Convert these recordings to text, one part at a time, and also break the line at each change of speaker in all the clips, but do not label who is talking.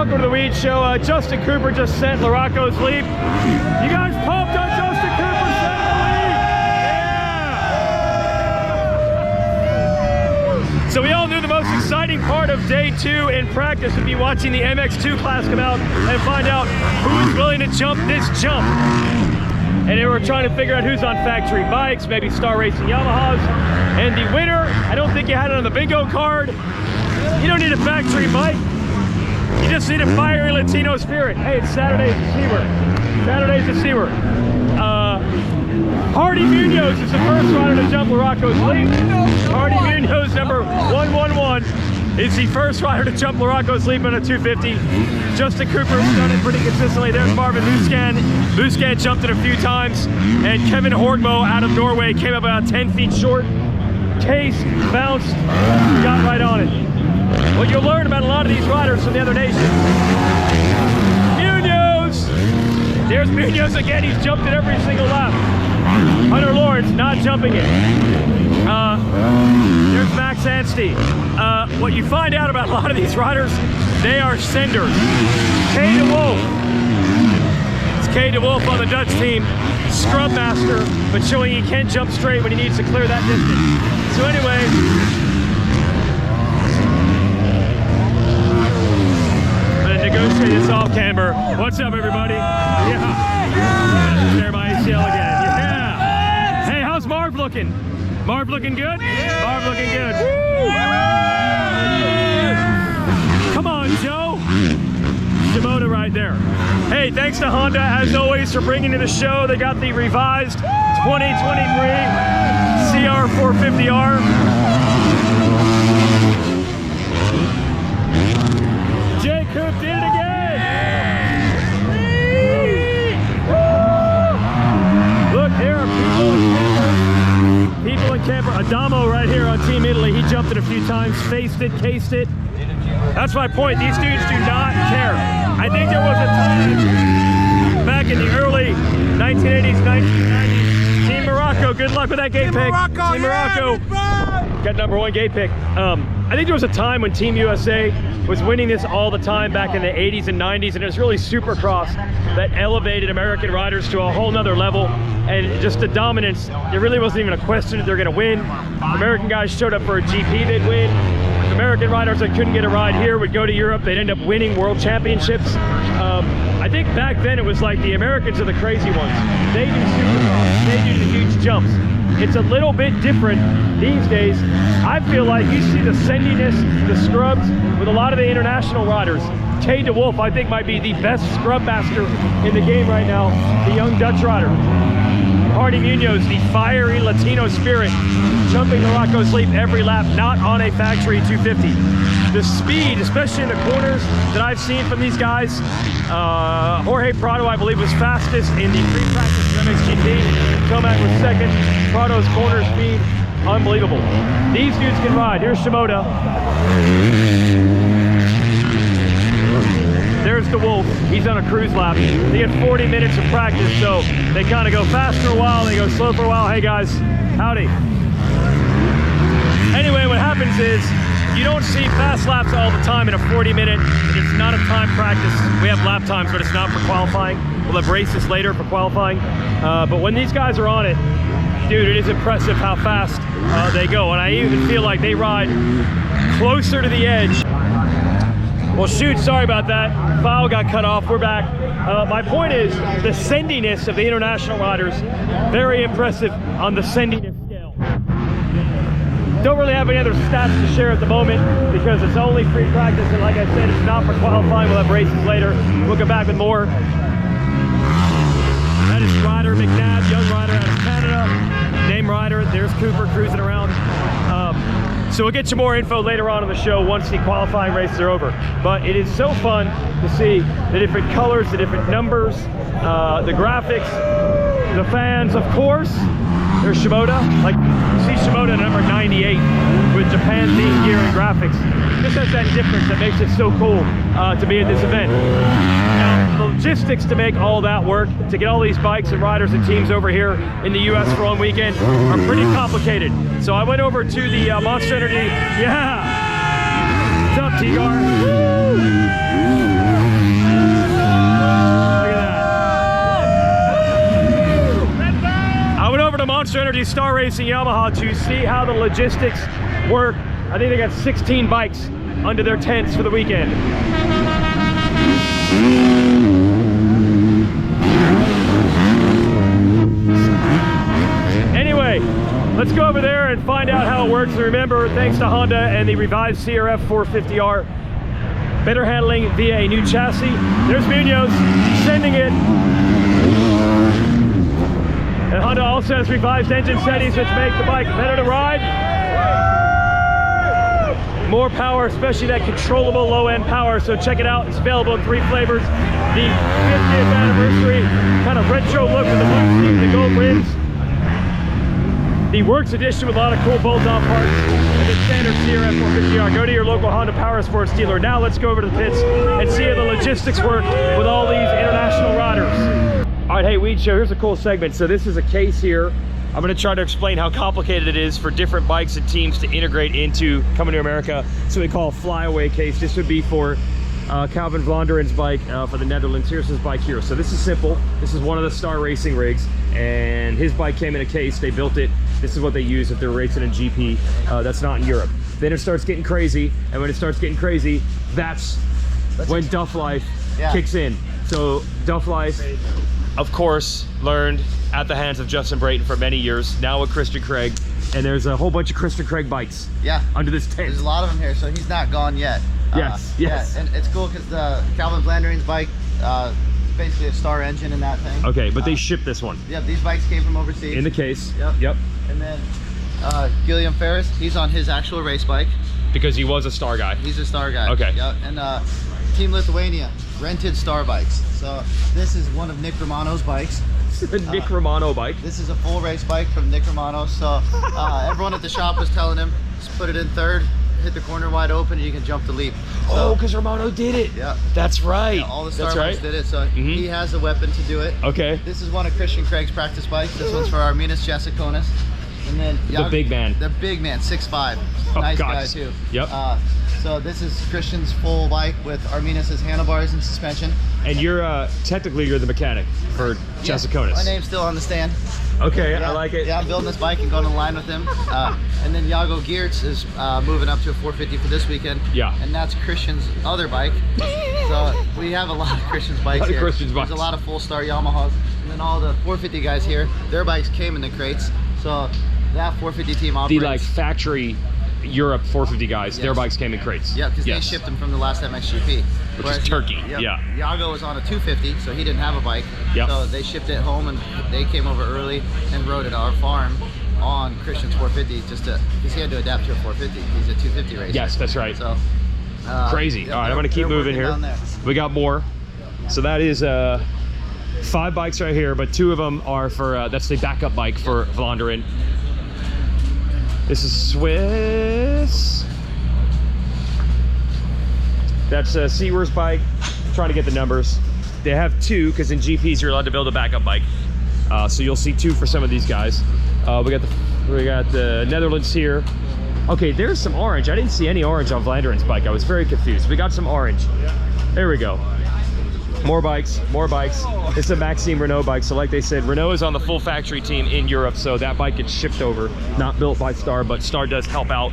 welcome to the Weege Show. Justin Cooper just sent Larocco's leap. You guys pumped on Justin Cooper sent the leap? Yeah! So we all knew the most exciting part of day 2 in practice would be watching the MX2 class come out and find out who is willing to jump this jump. And they were trying to figure out who's on factory bikes, maybe Star Racing Yamahas. And the winner, I don't think you had it on the bingo card. You don't need a factory bike. You just need a fiery Latino spirit. Hey, it's Saturday's the C-word. Saturday's the C-word. Hardy Munoz is the first rider to jump Larocco's leap. Hardy Munoz, number 111, is the first rider to jump Larocco's leap on a 250. Justin Cooper has done it pretty consistently. There's Marvin Muscan. Muscan jumped it a few times. And Kevin Horgmo out of Norway came up about 10 feet short. Cased, bounced, got right on it. Well, you'll learn about a lot of these riders from the other nations. Munoz! There's Munoz again. He's jumped it every single lap. Hunter Lawrence not jumping it. There's Max Anstey. What you find out about a lot of these riders, they are senders. Kay de Wolf. It's Kay de Wolf on the Dutch team. Scrub master, but showing he can jump straight when he needs to clear that distance. So anyway, negotiate this off camber. What's up, everybody? Yeah. There my ACL again. Yeah. Hey, how's Marv looking? Marv looking good? Yeah. Marv looking good. Woo. Come on, Joe. Shimoda right there. Hey, thanks to Honda, as always, for bringing to the show. They got the revised 2023 CR450R. Jay Coop did it again! Look, there are people in camper. Adamo right here on Team Italy. He jumped it a few times, faced it, cased it. That's my point. These dudes do not care. I think there was a time back in the early 1980s, 1990s. Team Morocco, good luck with that gate pick. Team Morocco got #1 gate pick. I think there was a time when Team USA was winning this all the time back in the 80s and 90s, and it was really Supercross that elevated American riders to a whole nother level. And just the dominance, there really wasn't even a question that they're gonna win. American guys showed up for a GP, they'd win. American riders that couldn't get a ride here would go to Europe, they'd end up winning world championships. I think back then it was like the Americans are the crazy ones. They do Supercross, they do the huge jumps. It's a little bit different these days. I feel like you see the sendiness, the scrubs with a lot of the international riders. Kay de Wolf, I think, might be the best scrub master in the game right now, the young Dutch rider. Hardy Munoz, the fiery Latino spirit, jumping Larocco's leap every lap, not on a factory 250. The speed, especially in the corners that I've seen from these guys, Jorge Prado, I believe, was fastest in the pre-practice of MXGP. Tomac was second. Prado's corner speed, unbelievable. These dudes can ride. Here's Shimoda. There's the Wolf. He's on a cruise lap. They get 40 minutes of practice, so they kind of go fast for a while, they go slow for a while. Hey guys, howdy. Anyway, what happens is you don't see fast laps all the time in a 40-minute. It's not a time practice. We have lap times, but it's not for qualifying. We'll have races later for qualifying. But when these guys are on it, dude, it is impressive how fast they go. And I even feel like they ride closer to the edge. Well, shoot, sorry about that. File got cut off, we're back. My point is, the sendiness of the international riders, very impressive on the sendiness scale. Don't really have any other stats to share at the moment because it's only free practice, and like I said, it's not for qualifying. We'll have races later. We'll come back with more. That is Ryder McNabb, young rider out of Canada. Name Ryder, there's Cooper cruising around. So we'll get you more info later on in the show once the qualifying races are over. But it is so fun to see the different colors, the different numbers, the graphics, the fans, of course. There's Shimoda. Like, you see Shimoda at number 98 with Japan themed gear and graphics. This has that difference that makes it so cool to be at this event. Now, the logistics to make all that work, to get all these bikes and riders and teams over here in the US for one weekend, are pretty complicated. So I went over to the Monster Energy. Yeah! What's up, T-Gar? Star Racing Yamaha to see how the logistics work. I think they got 16 bikes under their tents for the weekend. Anyway, let's go over there and find out how it works. And remember, thanks to Honda and the revised CRF 450R, better handling via a new chassis. There's Munoz sending it. And Honda also has revised engine settings which make the bike better to ride. More power, especially that controllable low-end power. So check it out. It's available in 3 flavors. The 50th anniversary kind of retro look with the blue seat and the gold rims. The Works Edition with a lot of cool bolt-on parts. And the standard CRF 450R. Go to your local Honda Power Sports dealer. Now let's go over to the pits and see how the logistics work with all these international riders. All right, hey, Weege Show, here's a cool segment. So this is a case here. I'm gonna try to explain how complicated it is for different bikes and teams to integrate into coming to America. So we call a flyaway case. This would be for Calvin Vlonderen's bike for the Netherlands. Here's his bike here. So this is simple. This is one of the Star Racing rigs, and his bike came in a case. They built it. This is what they use if they're racing in GP. That's not in Europe. Then it starts getting crazy, and when it starts getting crazy, that's when Duff Life kicks in. So Duff Life, of course, learned at the hands of Justin Brayton for many years, now with Christian Craig, and there's a whole bunch of Christian Craig bikes under this tent.
There's a lot of them here, so he's not gone yet.
Yes.
Yeah, and it's cool because the Calvin Vlonderen's bike, basically a Star engine in that thing.
Okay, but they shipped this one.
Yep, these bikes came from overseas.
In the case.
Yep. And then Guillaume Ferris, he's on his actual race bike.
Because he was a Star guy.
He's a Star guy.
Okay.
Yep. And Team Lithuania rented Star bikes. So this is one of Nick Romano's bikes.
The Nick Romano bike.
This is a full race bike from Nick Romano. So everyone at the shop was telling him, just put it in third, hit the corner wide open, and you can jump the leap. So,
because Romano did it.
Yeah.
That's right.
Yeah, all the Star bikes did it, so he has a weapon to do it.
Okay.
This is one of Christian Craig's practice bikes. This one's for Arminas Jasakonis. And then
the big man.
The big man, 6'5". Nice guy too.
Yep.
So this is Christian's full bike with Arminas' handlebars and suspension.
And you're technically you're the mechanic for Jasakonis.
My name's still on the stand.
Okay, I like it.
Yeah, I'm building this bike and going to line with him. And then Jago Geertz is moving up to a 450 for this weekend.
Yeah.
And that's Christian's other bike. So we have a lot of Christian's bikes here. There's a lot of full Star Yamahas. And then all the 450 guys here, their bikes came in the crates. So that 450 team operates.
The like factory Europe 450 guys, their bikes came in crates.
Yeah, because they shipped them from the last MXGP.
Which is Turkey,
Jago was on a 250, so he didn't have a bike.
Yep.
So they shipped it home, and they came over early and rode at our farm on Christian's 450, because he had to adapt to a 450. He's a 250 racer.
Yes, that's right.
So
crazy. All right, I'm gonna keep moving here. We got more. So that is 5 bikes right here, but 2 of them are for that's the backup bike for Vlonderen. This is Swiss. That's a Seawor's bike. I'm trying to get the numbers. They have 2 because in GPs you're allowed to build a backup bike. So you'll see 2 for some of these guys. We got the Netherlands here. Okay, there's some orange. I didn't see any orange on Vlanderen's bike. I was very confused. We got some orange. There we go. More bikes, more bikes. It's a Maxime Renault bike. So like they said, Renault is on the full factory team in Europe. So that bike gets shipped over, not built by Star, but Star does help out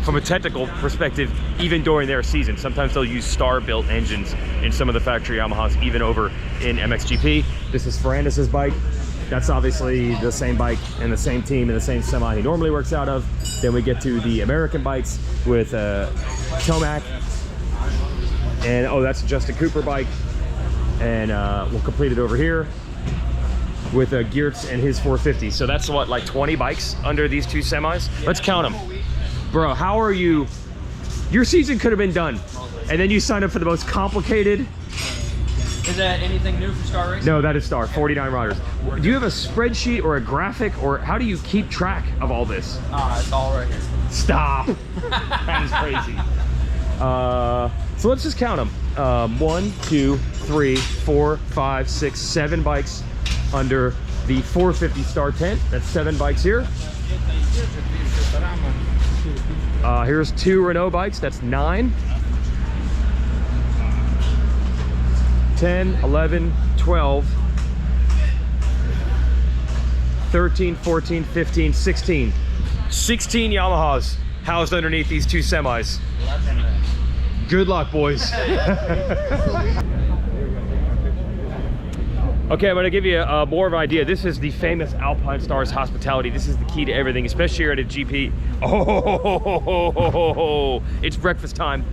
from a technical perspective, even during their season. Sometimes they'll use Star built engines in some of the factory Yamahas, even over in MXGP. This is Ferrandis' bike. That's obviously the same bike and the same team and the same semi he normally works out of. Then we get to the American bikes with Tomac. And that's a Justin Cooper bike, and we'll complete it over here with Geertz and his 450. So that's what, like 20 bikes under these 2 semis? Let's count them. Bro, how are you? Your season could have been done, and then you signed up for the most complicated.
Is that anything new for Star Racing?
No, that is Star, 49 riders. Do you have a spreadsheet or a graphic, or how do you keep track of all this?
It's all right here.
Stop. That is crazy. So let's just count them. 1, 2, 3, 4, 5, 6, 7 bikes under the 450 Star tent. That's 7 bikes here. Here's 2 Renault bikes. That's 9. 10, 11, 12, 13, 14, 15, 16. 16 Yamahas housed underneath these two semis. Good luck, boys. Okay, I'm gonna give you more of an idea. This is the famous Alpine Stars hospitality. This is the key to everything, especially here at a GP. Oh, it's breakfast time.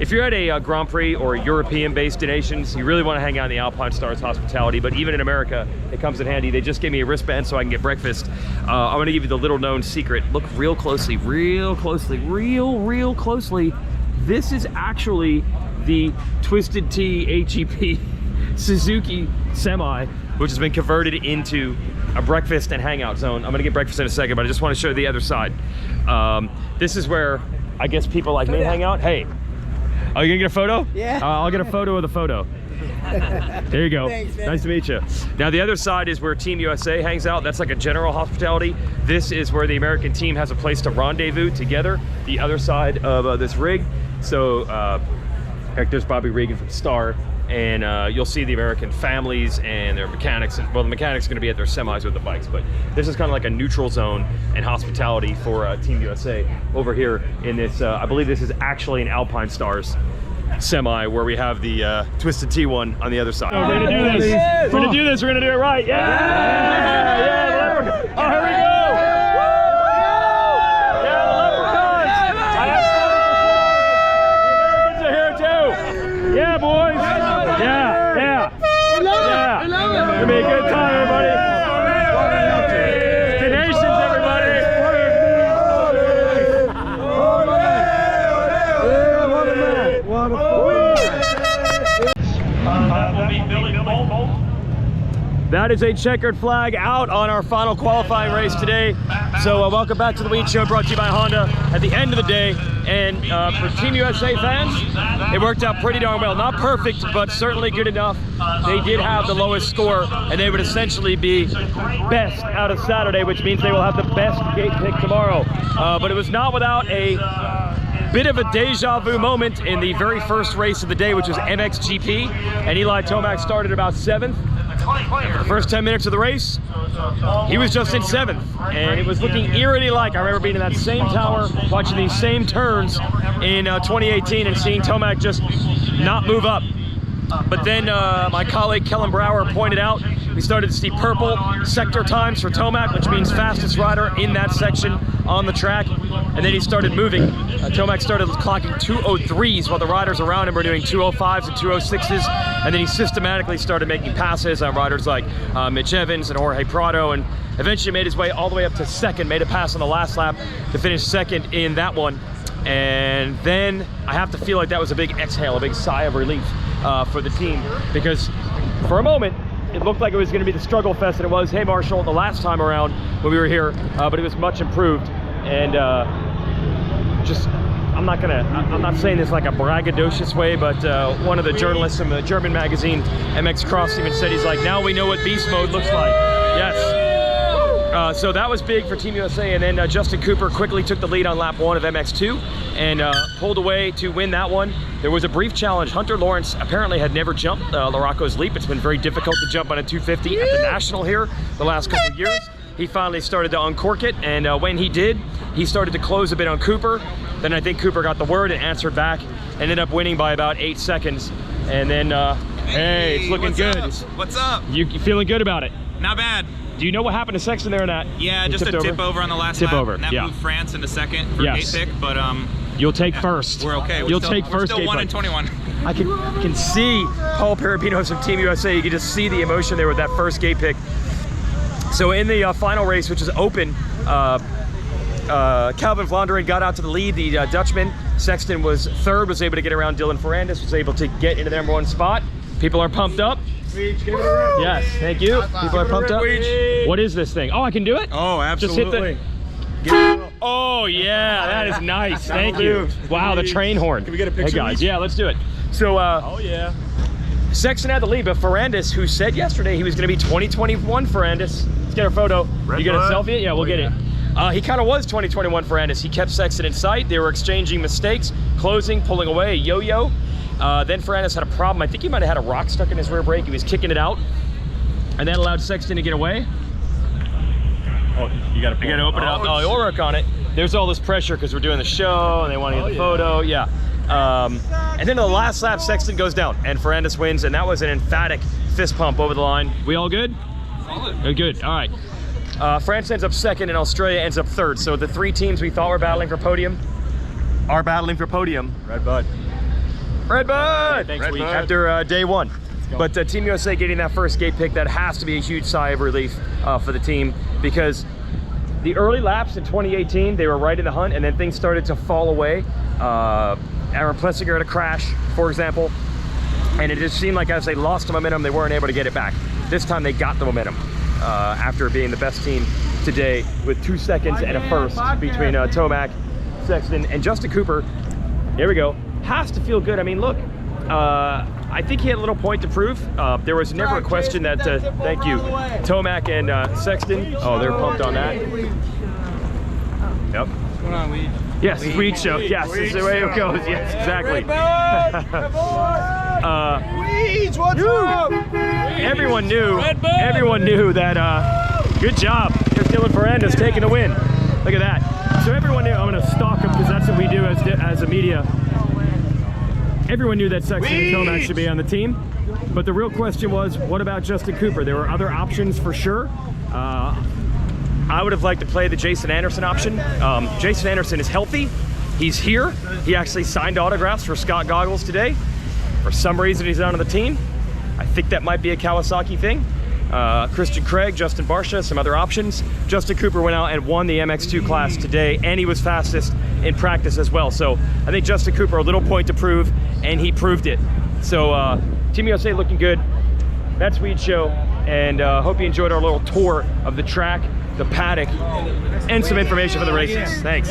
If you're at a Grand Prix or European based destinations, you really wanna hang out in the Alpine Stars hospitality, but even in America, it comes in handy. They just gave me a wristband so I can get breakfast. I'm gonna give you the little known secret. Look real closely, real closely. This is actually the Twisted Tea HEP Suzuki Semi, which has been converted into a breakfast and hangout zone. I'm gonna get breakfast in a second, but I just want to show you the other side. This is where I guess people like me hang out. Hey, are you gonna get a photo?
Yeah.
I'll get a photo of the photo. There you go.
Thanks, man.
Nice to meet you. Now the other side is where Team USA hangs out. That's like a general hospitality. This is where the American team has a place to rendezvous together. The other side of this rig. So heck, there's Bobby Regan from Star. And you'll see the American families and their mechanics. Well, the mechanics are going to be at their semis with the bikes, but this is kind of like a neutral zone and hospitality for Team USA over here in this. I believe this is actually an Alpine Stars semi where we have the Twisted Tea one on the other side. Oh, we're going to do this. We're going to do this. We're going to do it right. Yeah! Oh, here we go. Yeah, boys. Yeah. It's gonna be a good time, everybody. Donations, everybody. That is a checkered flag out on our final qualifying race today. So welcome back to the Weege Show, brought to you by Honda. At the end of the day, and for Team USA fans, it worked out pretty darn well. Not perfect, but certainly good enough. They did have the lowest score, and they would essentially be best out of Saturday, which means they will have the best gate pick tomorrow. But it was not without a bit of a deja vu moment in the very first race of the day, which was MXGP, and Eli Tomac started about 7th. For the first 10 minutes of the race, he was just in 7th, and it was looking eerily like, I remember being in that same tower, watching these same turns in 2018 and seeing Tomac just not move up. But then my colleague Kellen Brower pointed out we started to see purple sector times for Tomac, which means fastest rider in that section on the track. And then he started moving. Tomac started clocking 2:03s while the riders around him were doing 2:05s and 2:06s. And then he systematically started making passes on riders like Mitch Evans and Jorge Prado, and eventually made his way all the way up to 2nd, made a pass on the last lap to finish 2nd in that one. And then I have to feel like that was a big exhale, a big sigh of relief for the team, because for a moment, it looked like it was going to be the struggle fest that it was Haymarshall the last time around when we were here, but it was much improved. And I'm not saying this like a braggadocious way, but one of the journalists from the German magazine MX Cross even said, he's like, now we know what beast mode looks like. Yes. So that was big for Team USA, and then Justin Cooper quickly took the lead on lap 1 of MX2 and pulled away to win that one. There was a brief challenge. Hunter Lawrence apparently had never jumped Larocco's Leap. It's been very difficult to jump on a 250 at the National here the last couple of years. He finally started to uncork it, and when he did, he started to close a bit on Cooper. Then I think Cooper got the word and answered back, ended up winning by about 8 seconds. And then, hey, it's looking good.
What's up?
You feeling good about it?
Not bad.
Do you know what happened to Sexton there in that?
Yeah, just a tip over on the last
tip
lap.
over.
And that moved France into 2nd for gate pick, but
you'll take first.
We're okay.
You'll take first.
We're still 1 and 21.
I can see Paul Perapino's from Team USA. You can just see the emotion there with that first gate pick. So in the final race, which is open, Calvin Vlonderen got out to the lead, the Dutchman. Sexton was 3rd, was able to get around Dylan Ferrandis, was able to get into the #1 spot. People are pumped up. Yes, thank you. People are pumped up. What is this thing? Oh, I can do it?
Oh, absolutely.
Just hit the... Oh, yeah, that is nice. Thank you. Wow, the train horn.
Can we get a picture?
Hey, guys, yeah, let's do it. So,
oh, yeah.
Sexton had the lead, but Ferrandis, who said yesterday he was going to be 2021 Ferrandis. Let's get a photo. You get a selfie? Yeah, we'll get it. He kind of was 2021 Ferrandis. He kept Sexton in sight. They were exchanging mistakes, closing, pulling away, yo-yo. Then Ferrandis had a problem. I think he might have had a rock stuck in his rear brake. He was kicking it out, and that allowed Sexton to get away. Oh, you gotta open it up. Oh, we'll work on it. There's all this pressure because we're doing the show and they want to get the photo. Yeah. And then the last lap, Sexton goes down and Ferrandis wins, and that was an emphatic fist pump over the line. We all good? Solid. Good. All right. France ends up second and Australia ends up third. So the 3 teams we thought were battling for podium are battling for podium. RedBud. Thanks, Weege. After day 1. But Team USA getting that first gate pick, that has to be a huge sigh of relief for the team, because the early laps in 2018, they were right in the hunt, and then things started to fall away. Aaron Plessinger had a crash, for example, and it just seemed like as they lost the momentum, they weren't able to get it back. This time they got the momentum after being the best team today with 2 seconds and a first between Tomac, Sexton, and Justin Cooper. There we go. Has to feel good. I mean, look, I think he had a little point to prove. There was never a question that, thank you, Tomac and Sexton. Oh, they're pumped on that. Yep.
What's going on, Weege?
Yes, Weege show. Yes, this is the way it goes. Yes, exactly.
Weege, what's up?
Everyone knew that, good job. There's Dylan Ferrandis taking the win. Look at that. So everyone knew, I'm gonna stalk him because that's what we do as a media. Everyone knew that Sexton and Tomac should be on the team. But the real question was, what about Justin Cooper? There were other options for sure. I would have liked to play the Jason Anderson option. Jason Anderson is healthy. He's here. He actually signed autographs for Scott Goggles today. For some reason, he's not on the team. I think that might be a Kawasaki thing. Christian Craig, Justin Barsha, some other options. Justin Cooper went out and won the MX2 class today, and he was fastest in practice as well. So I think Justin Cooper, a little point to prove, and he proved it. So Team USA looking good. That's Weege Show, and hope you enjoyed our little tour of the track, the paddock, and some information for the races. Thanks.